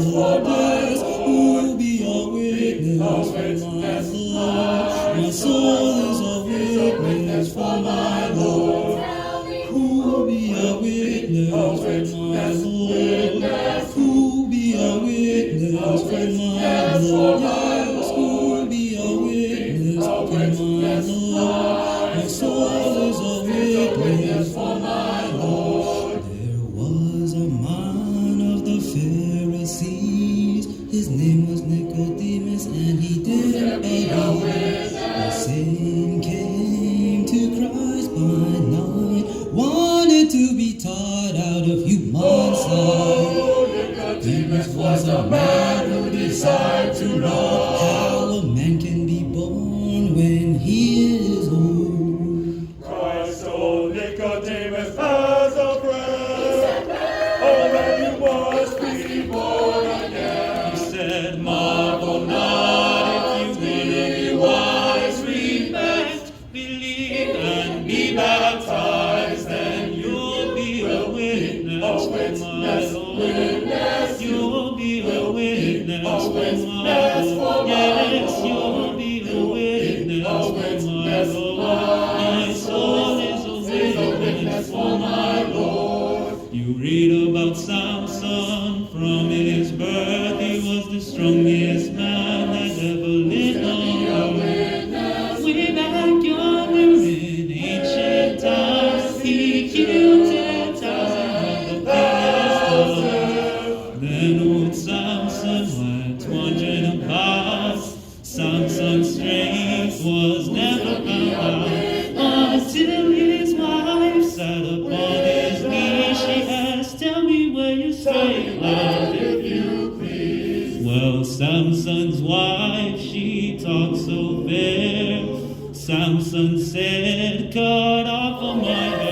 who be a witness for my Lord? My soul is a witness for my Lord. Who be a witness for my Lord? Who be a witness for my Lord? Yes, who be a witness for my Lord? My soul is a witness for my Lord. There was a man of the Pharisees. His name was Nicodemus, and he didn't believe. The same came to Christ by night, wanted to be taught out of human sight. Nicodemus was a man who desired to know how a man can be born when he is old. Christ told Nicodemus as a friend, oh, that you must be born again. He said, marvel not if you will be wise, repent, believe, and be baptized, then you'll be a witness for my Lord. You'll be a witness for my Lord. Yes, you'll be a witness for my Lord. My soul is a witness for my Lord. You read about Samson. From his birth he was the strongest man that ever lived on earth. Way back yonder in ancient times, he killed 10,000 of the Philistines. Then old Samson went wandering about. Samson's strength was never found until his wife sat upon his knee. She asked, tell me where you stay, Lord, if you please. Well, Samson's wife, she talked so fair. Samson said, cut off of my hair.